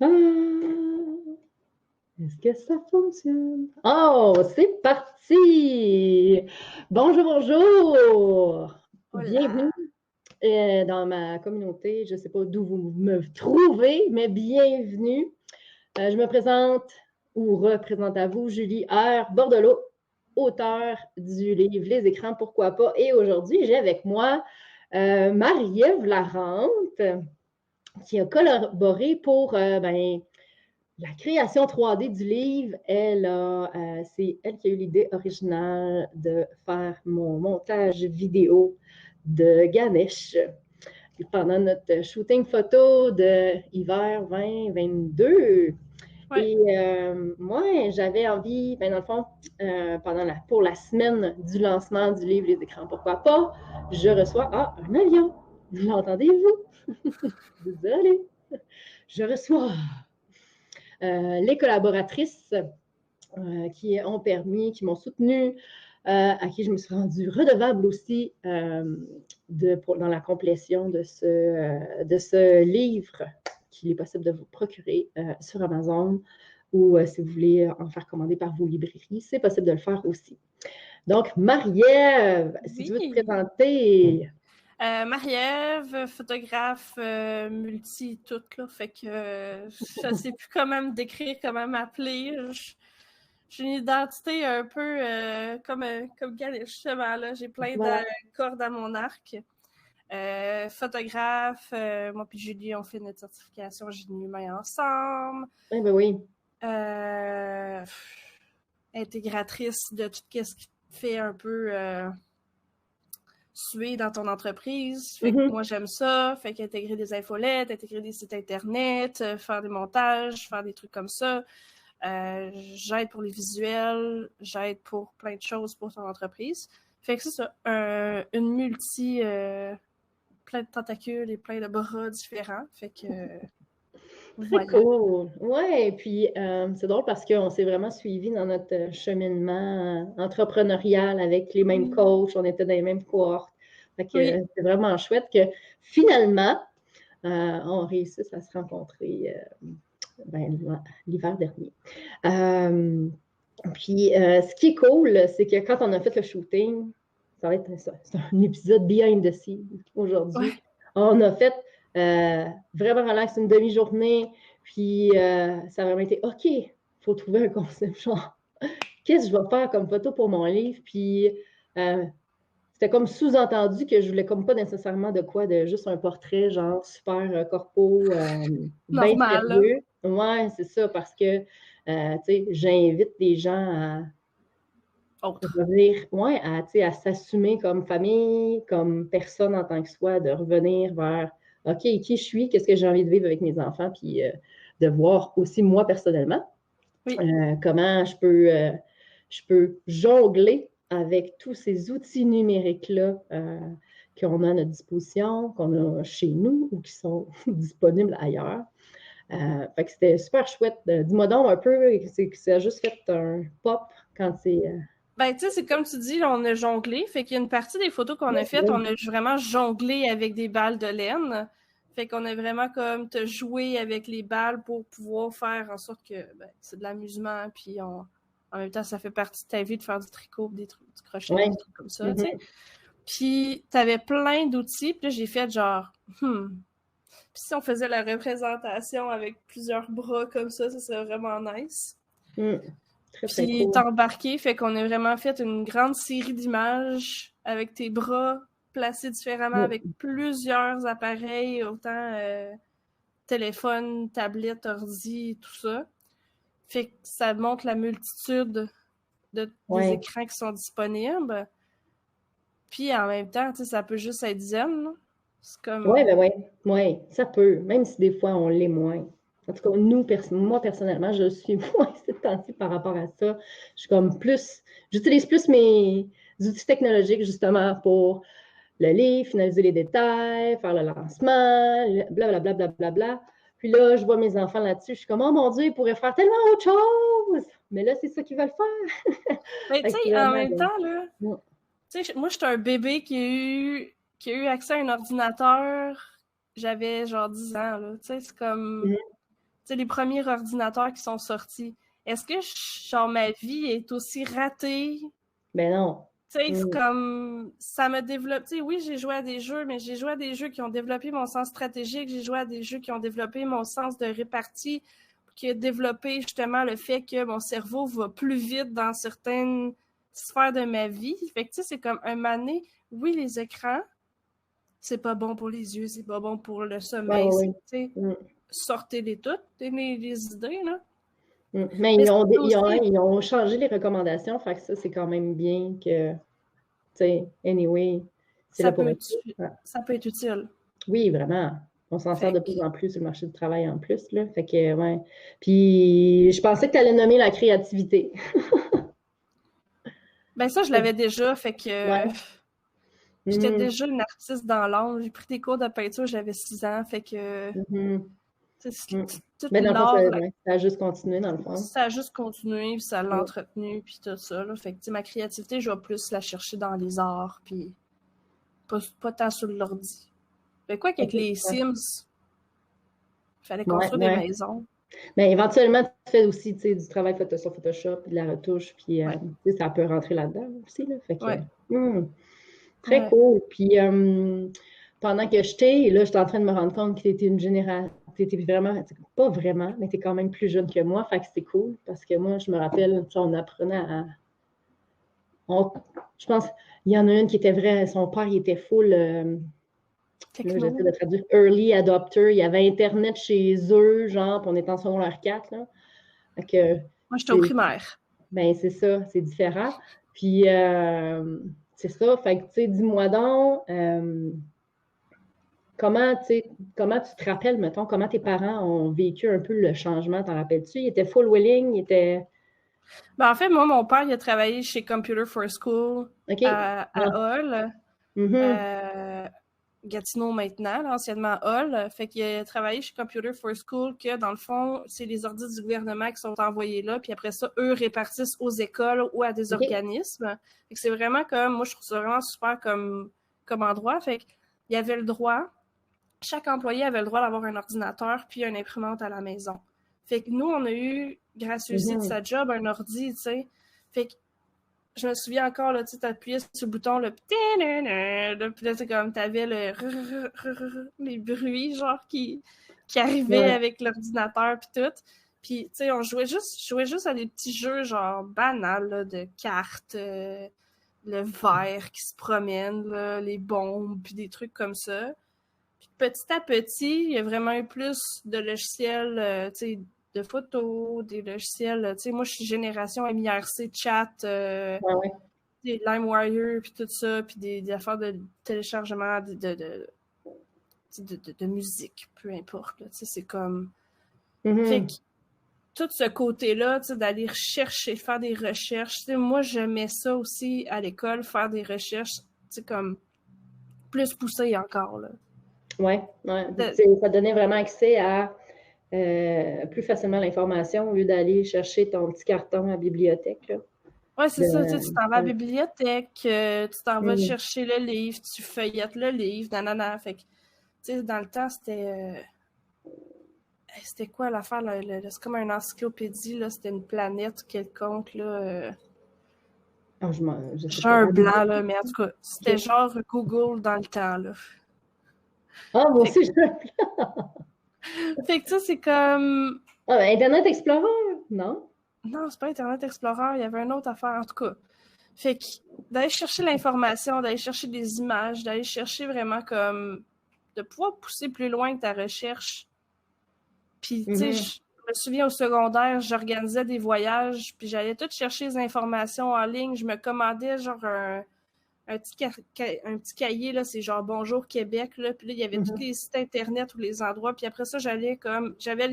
Ah, est-ce que ça fonctionne? Oh, c'est parti! Bonjour, bonjour! Hola! Bienvenue dans ma communauté. Je ne sais pas d'où vous me trouvez, mais bienvenue. Je me présente ou représente à vous Julie R. Bordelot, auteure du livre Les écrans, pourquoi pas. Et aujourd'hui, j'ai avec moi Marie-Ève Larente qui a collaboré pour la création 3D du livre. C'est elle qui a eu l'idée originale de faire mon montage vidéo de Ganesh pendant notre shooting photo de hiver 2022. Ouais. Et moi, j'avais envie, dans le fond, pour la semaine du lancement du livre Les écrans, pourquoi pas, je reçois un avion. L'entendez-vous? Désolée. Je reçois les collaboratrices qui m'ont soutenue, à qui je me suis rendue redevable aussi dans la complétion de ce livre qu'il est possible de vous procurer sur Amazon ou si vous voulez en faire commander par vos librairies, c'est possible de le faire aussi. Donc, Marie-Ève, si tu veux te présenter. Marie-Ève, photographe multi-tout, là, fait que je ne sais plus comment me décrire, comment m'appeler. J'ai une identité un peu comme Ganesh, justement, là. J'ai plein de cordes à mon arc. Photographe, moi puis Julie, on fait notre certification génie humain ensemble. Eh ben oui. Intégratrice de tout ce qui te fait un peu suer dans ton entreprise. Fait que moi, j'aime ça. Fait qu'intégrer des infolettes, intégrer des sites Internet, faire des montages, faire des trucs comme ça. J'aide pour les visuels, j'aide pour plein de choses pour ton entreprise. Fait que c'est ça, une multi... plein de tentacules et plein de bras différents. Fait que... Très cool. Ouais, puis c'est drôle parce qu'on s'est vraiment suivis dans notre cheminement entrepreneurial avec les mêmes coachs, on était dans les mêmes cohortes. Fait que c'est vraiment chouette que finalement, on réussisse à se rencontrer l'hiver dernier. Puis ce qui est cool, c'est que quand on a fait le shooting, ça va être c'est un épisode behind the scenes aujourd'hui. Ouais. On a fait vraiment relax une demi-journée, puis ça a vraiment été OK, il faut trouver un concept, genre qu'est-ce que je vais faire comme photo pour mon livre, puis c'était comme sous-entendu que je voulais comme pas nécessairement de juste un portrait genre super corpo, bien sérieux. Ouais, c'est ça, parce que tu sais, j'invite des gens à revenir, à s'assumer comme famille, comme personne en tant que soi, de revenir vers OK, qui je suis, qu'est-ce que j'ai envie de vivre avec mes enfants, puis de voir aussi moi personnellement comment je peux jongler avec tous ces outils numériques-là qu'on a à notre disposition, qu'on a chez nous ou qui sont disponibles ailleurs. Fait que c'était super chouette. Dis-moi donc un peu, c'est que ça a juste fait un pop quand c'est... Ben, tu sais, c'est comme tu dis, on a jonglé. Fait qu'il y a une partie des photos qu'on a faites, on a vraiment jonglé avec des balles de laine. Fait qu'on a vraiment comme te joué avec les balles pour pouvoir faire en sorte que c'est de l'amusement. Puis en même temps, ça fait partie de ta vie de faire du tricot, du crochet, des trucs comme ça, tu sais. Puis t'avais plein d'outils. Puis là, j'ai fait genre, Puis si on faisait la représentation avec plusieurs bras comme ça serait vraiment nice. Puis t'as embarqué, fait qu'on a vraiment fait une grande série d'images avec tes bras placés différemment avec plusieurs appareils, autant téléphone, tablette, ordi, tout ça. Fait que ça montre la multitude des écrans qui sont disponibles. Puis en même temps, tu sais, ça peut juste être zen. C'est comme... Oui, ça peut, même si des fois on l'est moins. En tout cas, moi personnellement, je suis moins cette par rapport à ça. J'utilise plus mes outils technologiques justement pour le livre, finaliser les détails, faire le lancement, blablabla. Bla, bla, bla. Puis là, je vois mes enfants là-dessus, je suis comme, oh mon Dieu, ils pourraient faire tellement autre chose! Mais là, c'est ça qu'ils veulent faire. Mais tu sais, en même temps, là, tu sais, moi, j'étais un bébé qui a eu accès à un ordinateur, j'avais genre 10 ans, là. Tu sais, c'est comme... sais, les premiers ordinateurs qui sont sortis. Est-ce que, genre, ma vie est aussi ratée? Ben non. Tu sais, c'est comme, ça me développe, tu sais, oui, j'ai joué à des jeux, mais j'ai joué à des jeux qui ont développé mon sens stratégique, j'ai joué à des jeux qui ont développé mon sens de répartie, qui a développé justement le fait que mon cerveau va plus vite dans certaines sphères de ma vie. Fait que, tu sais, c'est comme un moment donné, oui, les écrans, c'est pas bon pour les yeux, c'est pas bon pour le sommeil, Oui. tu sais, sortez-les toutes, les idées, là. Mais ils ont changé les recommandations, fait que ça, c'est quand même bien que, tu sais, anyway, c'est là pour être. Ça peut être utile. Oui, vraiment. On s'en sert de plus en plus sur le marché du travail en plus, là. Fait que, ouais. Puis, je pensais que tu allais nommer la créativité. Ben ça, je l'avais déjà, fait que Ouais. j'étais déjà une artiste dans l'ombre. J'ai pris des cours de peinture, j'avais 6 ans, fait que Mais dans le fond, ça a juste continué, dans le fond. Ça a juste continué, puis ça l'a entretenu, puis tout ça. Là. Fait que, ma créativité, je vais plus la chercher dans les arts, puis pas tant sur l'ordi. Mais quoi qu'avec les Sims, il fallait construire des maisons. Mais éventuellement, tu fais aussi du travail sur Photoshop, puis de la retouche, puis ça peut rentrer là-dedans aussi. Là. Fait que, très cool. Puis pendant que j'étais en train de me rendre compte que tu étais une génération, tu étais vraiment, pas vraiment, mais tu es quand même plus jeune que moi. Fait que c'était cool parce que moi, je me rappelle, on apprenait à. Je pense, il y en a une qui était vraie, son père, il était full. Là, j'essaie de traduire early adopter. Il y avait Internet chez eux, genre, puis on était en secondaire 4. Là. Moi, j'étais au primaire. Ben, c'est ça, c'est différent. Puis, c'est ça. Fait que, tu sais, dis-moi donc, comment tu te rappelles, mettons, comment tes parents ont vécu un peu le changement, t'en rappelles-tu? Ils étaient full willing, ils étaient. Ben, en fait, moi, mon père, il a travaillé chez Computer for School à Hull. Gatineau maintenant, là, anciennement Hull. Fait qu'il a travaillé chez Computer for School, que dans le fond, c'est les ordi du gouvernement qui sont envoyés là, puis après ça, eux répartissent aux écoles ou à des organismes. Fait que c'est vraiment comme, moi, je trouve ça vraiment super comme endroit. Fait qu'il y avait le droit, chaque employé avait le droit d'avoir un ordinateur puis une imprimante à la maison. Fait que nous, on a eu, gracieuseté de sa job, un ordi, tu sais. Fait que je me souviens encore, là, tu appuyais sur le bouton, le puis là, c'est comme, t'avais les bruits, genre, qui arrivaient avec l'ordinateur, puis tout. Puis, tu sais, on jouait juste à des petits jeux, genre, banals, là, de cartes, le verre qui se promène, là, les bombes, puis des trucs comme ça. Puis, petit à petit, il y a vraiment eu plus de logiciels, tu sais, de photos, des logiciels. Tu sais, moi, je suis génération MIRC, chat, des LimeWire, puis tout ça, puis des affaires de téléchargement de musique, peu importe. Tu sais, c'est comme. Fait que tout ce côté-là, tu sais, d'aller chercher, faire des recherches. Tu sais, moi, j'aimais ça aussi à l'école, faire des recherches, tu sais, comme plus poussées encore, là. Oui, ça donnait vraiment accès à plus facilement l'information au lieu d'aller chercher ton petit carton à la bibliothèque. Oui, c'est ça. Tu t'en vas à la bibliothèque, tu t'en vas chercher le livre, tu feuillettes le livre, nanana. Fait que, tu sais, dans le temps, c'était. C'était quoi l'affaire? C'est comme une encyclopédie, là. C'était une planète quelconque, là. J'ai un blanc, là, mais en tout cas, c'était genre Google dans le temps, là. Ah, moi aussi, j'ai un blanc! Fait que ça, c'est comme. Ah, ben, Internet Explorer, non? Non, c'est pas Internet Explorer, il y avait une autre affaire, en tout cas. Fait que d'aller chercher l'information, d'aller chercher des images, d'aller chercher vraiment comme. De pouvoir pousser plus loin que ta recherche. Puis, tu sais, je me souviens au secondaire, j'organisais des voyages, puis j'allais tout chercher les informations en ligne. Je me commandais genre un petit cahier, là, c'est genre Bonjour Québec, là. Puis là, il y avait tous les sites Internet ou les endroits. Puis après ça, j'avais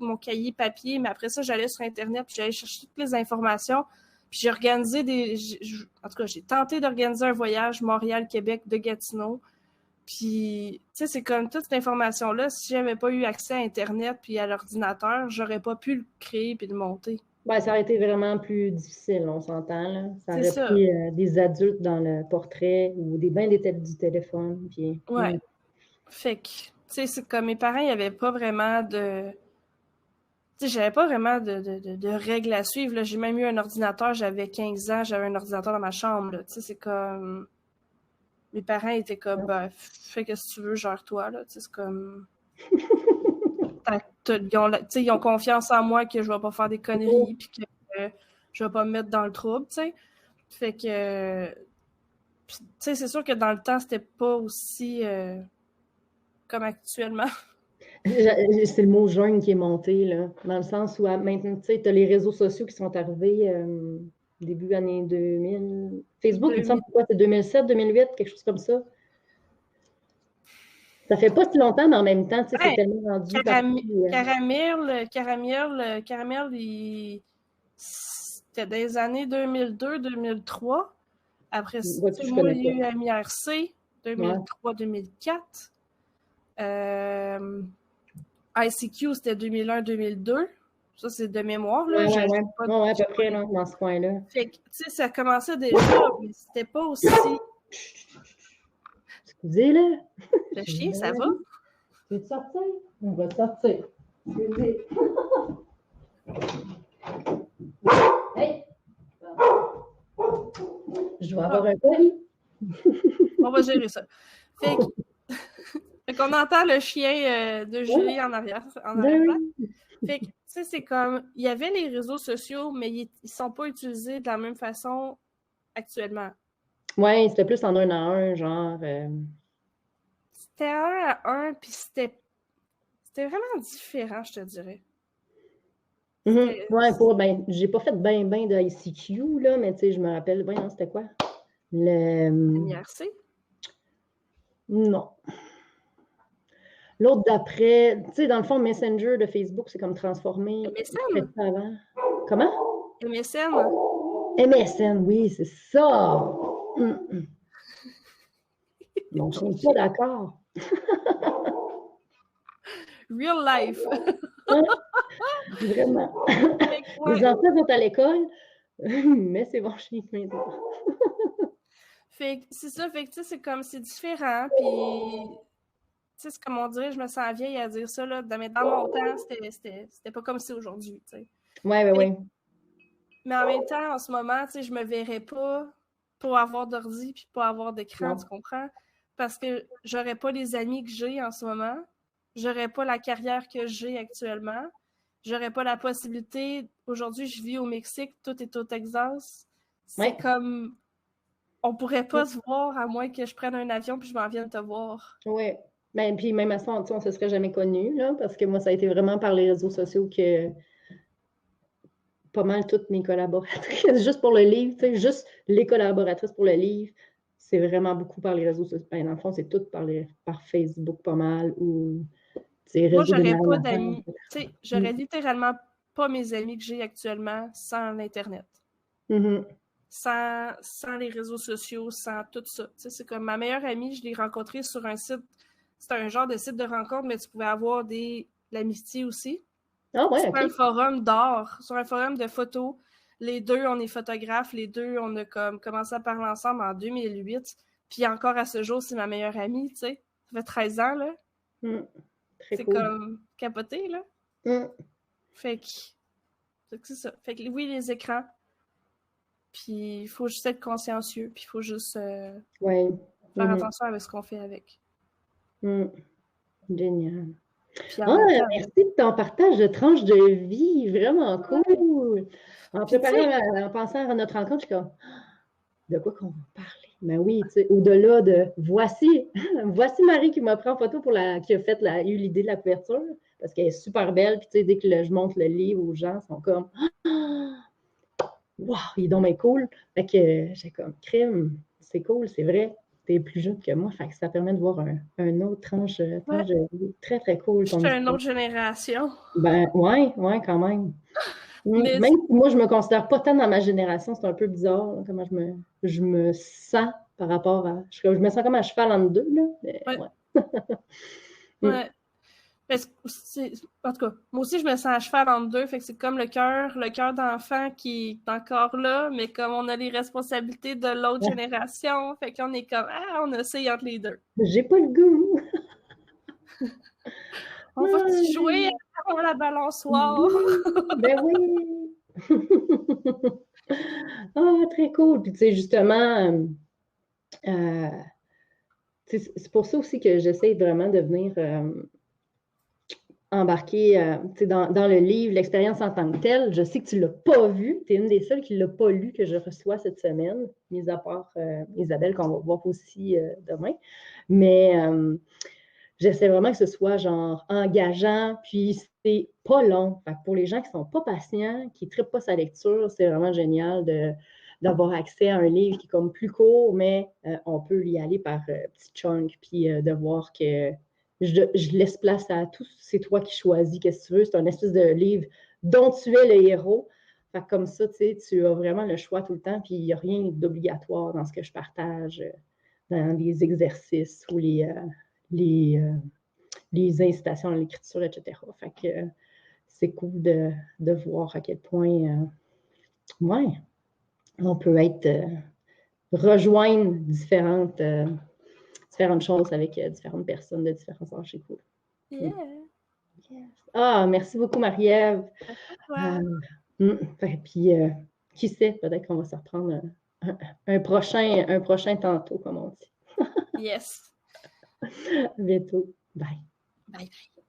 mon cahier papier, mais après ça, j'allais sur Internet, puis j'allais chercher toutes les informations. Puis j'ai organisé en tout cas, j'ai tenté d'organiser un voyage Montréal-Québec de Gatineau. Puis, tu sais, c'est comme toute cette information-là, si j'avais pas eu accès à Internet puis à l'ordinateur, j'aurais pas pu le créer puis le monter. Ben, ça aurait été vraiment plus difficile, on s'entend, là. Ça aurait pris des adultes dans le portrait ou des têtes du téléphone. Puis, Fait que, tu sais, c'est comme mes parents, il n'y avait pas vraiment de sais, j'avais pas vraiment de règles à suivre. Là. J'ai même eu un ordinateur, j'avais 15 ans, j'avais un ordinateur dans ma chambre. Tu sais, c'est comme... Mes parents étaient comme, ben, fais ce que tu veux, gère-toi, là. Tu sais, c'est comme... ils ont confiance en moi que je vais pas faire des conneries puis que je vais pas me mettre dans le trouble, tu sais. Fait que... tu sais, c'est sûr que dans le temps, c'était pas aussi comme actuellement. C'est le mot jeune qui est monté, là, dans le sens où maintenant, tu sais, tu as les réseaux sociaux qui sont arrivés début années 2000. Facebook, il me semble que c'est 2007, 2008, quelque chose comme ça. Ça fait pas si longtemps, mais en même temps, tu sais, c'est tellement rendu Caramel, c'était des années 2002-2003. Après ça, moi, il y a eu MIRC, 2003-2004. ICQ, c'était 2001-2002. Ça, c'est de mémoire. Là. Ouais, à peu près là, dans ce coin-là. Fait que, tu sais, ça commençait déjà, mais c'était pas aussi... Excusez-le. Le chien, ça va? Tu veux sortir? On va sortir. Excusez. Hey! Je vais avoir un colis. On va gérer ça. Fait qu'on entend le chien de Julie en arrière. Fait que, tu sais, c'est comme... Il y avait les réseaux sociaux, mais ils sont pas utilisés de la même façon actuellement. Ouais, c'était plus en un à un, genre... C'était un à un, puis c'était vraiment différent, je te dirais. Ouais, j'ai pas fait ben de ICQ, là, mais tu sais, je me rappelle, voyons, c'était quoi? MIRC? Non. L'autre d'après, tu sais, dans le fond, Messenger de Facebook, c'est comme transformé. MSN? Avant. Comment? MSN? MSN, oui, c'est ça! Non, je ne suis pas d'accord. Real life. Vraiment. Les enfants sont à l'école, mais c'est bon chez nous maintenant. Fait que c'est ça, fait que tu sais, c'est comme, c'est différent, puis tu sais, c'est comme on dirait, je me sens vieille à dire ça, là, mais dans mon temps, c'était pas comme c'est aujourd'hui, tu sais. Ouais. Mais en même temps, en ce moment, tu sais, je me verrais pas pour avoir d'ordi puis pas avoir d'écran, tu comprends? Parce que j'aurais pas les amis que j'ai en ce moment, j'aurais pas la carrière que j'ai actuellement, j'aurais pas la possibilité... Aujourd'hui, je vis au Mexique, tout est au Texas. C'est comme... On pourrait pas se voir à moins que je prenne un avion puis je m'en vienne te voir. Oui. Ben, puis même à ça, on se serait jamais connus, là, parce que moi, ça a été vraiment par les réseaux sociaux que pas mal toutes mes collaboratrices, juste pour le livre, tu sais, juste les collaboratrices pour le livre, c'est vraiment beaucoup par les réseaux sociaux. Ben, dans le fond, c'est tout par Facebook pas mal ou moi, j'aurais pas d'amis. Tu sais, j'aurais littéralement pas mes amis que j'ai actuellement sans l'Internet. Sans les réseaux sociaux, sans tout ça. Tu sais, c'est comme ma meilleure amie, je l'ai rencontrée sur un site. C'était un genre de site de rencontre, mais tu pouvais avoir de l'amitié aussi. Ah ouais, sur un forum d'art, sur un forum de photos. Les deux, on est photographes. Les deux, on a comme commencé à parler ensemble en 2008. Puis encore à ce jour, c'est ma meilleure amie, tu sais. Ça fait 13 ans, là. C'est cool. Comme capoté, là. Fait que c'est ça. Fait que oui, les écrans. Puis il faut juste être consciencieux. Puis il faut juste faire attention avec ce qu'on fait avec. Génial. Merci de ton partage de tranches de vie. Vraiment cool. En pensant à notre rencontre, je suis comme, de quoi qu'on va parler? Ben oui, tu sais, au-delà de voici Marie qui m'a pris en photo qui a eu l'idée de la couverture, parce qu'elle est super belle. Puis tu sais, dès que je montre le livre aux gens, ils sont comme wow, il est donc bien cool. Fait que j'ai comme crime, c'est cool, c'est vrai. T'es plus jeune que moi, fait que ça permet de voir un autre tranche de vie. Très, très cool. Je suis une autre génération. Ben, ouais, quand même. Mais même si moi, je me considère pas tant dans ma génération, c'est un peu bizarre, là, comment je me sens par rapport à... Je me sens comme à cheval entre deux, là. Mais, ouais. En tout cas, moi aussi, je me sens à cheval entre deux, fait que c'est comme le cœur d'enfant qui est encore là, mais comme on a les responsabilités de l'autre génération, fait qu'on est comme, on essaye entre les deux. J'ai pas le goût! On va jouer Avant la balançoire. Ben oui! Ah, très cool. Puis, tu sais, justement, c'est pour ça aussi que j'essaie vraiment de venir embarquer dans le livre, l'expérience en tant que telle. Je sais que tu ne l'as pas vu. Tu es une des seules qui ne l'a pas lu que je reçois cette semaine, mis à part Isabelle, qu'on va voir aussi demain. Mais j'essaie vraiment que ce soit genre engageant, puis c'est pas long. Fait que pour les gens qui sont pas patients, qui ne trippent pas sa lecture, c'est vraiment génial d'avoir accès à un livre qui est comme plus court, mais on peut y aller par petits chunks, puis de voir que je laisse place à tout. C'est toi qui choisis qu'est-ce que tu veux. C'est un espèce de livre dont tu es le héros. Fait que comme ça, tu as vraiment le choix tout le temps, puis il n'y a rien d'obligatoire dans ce que je partage, dans les exercices ou les, les incitations à l'écriture, etc. Fait que c'est cool de voir à quel point ouais, on peut être rejoindre différentes choses avec différentes personnes de différents âges. C'est cool. Yeah. Yes. Ah, merci beaucoup, Marie-Ève. Puis, qui sait, peut-être qu'on va se reprendre un prochain tantôt, comme on dit. Yes. À bientôt. Bye. Bye bye.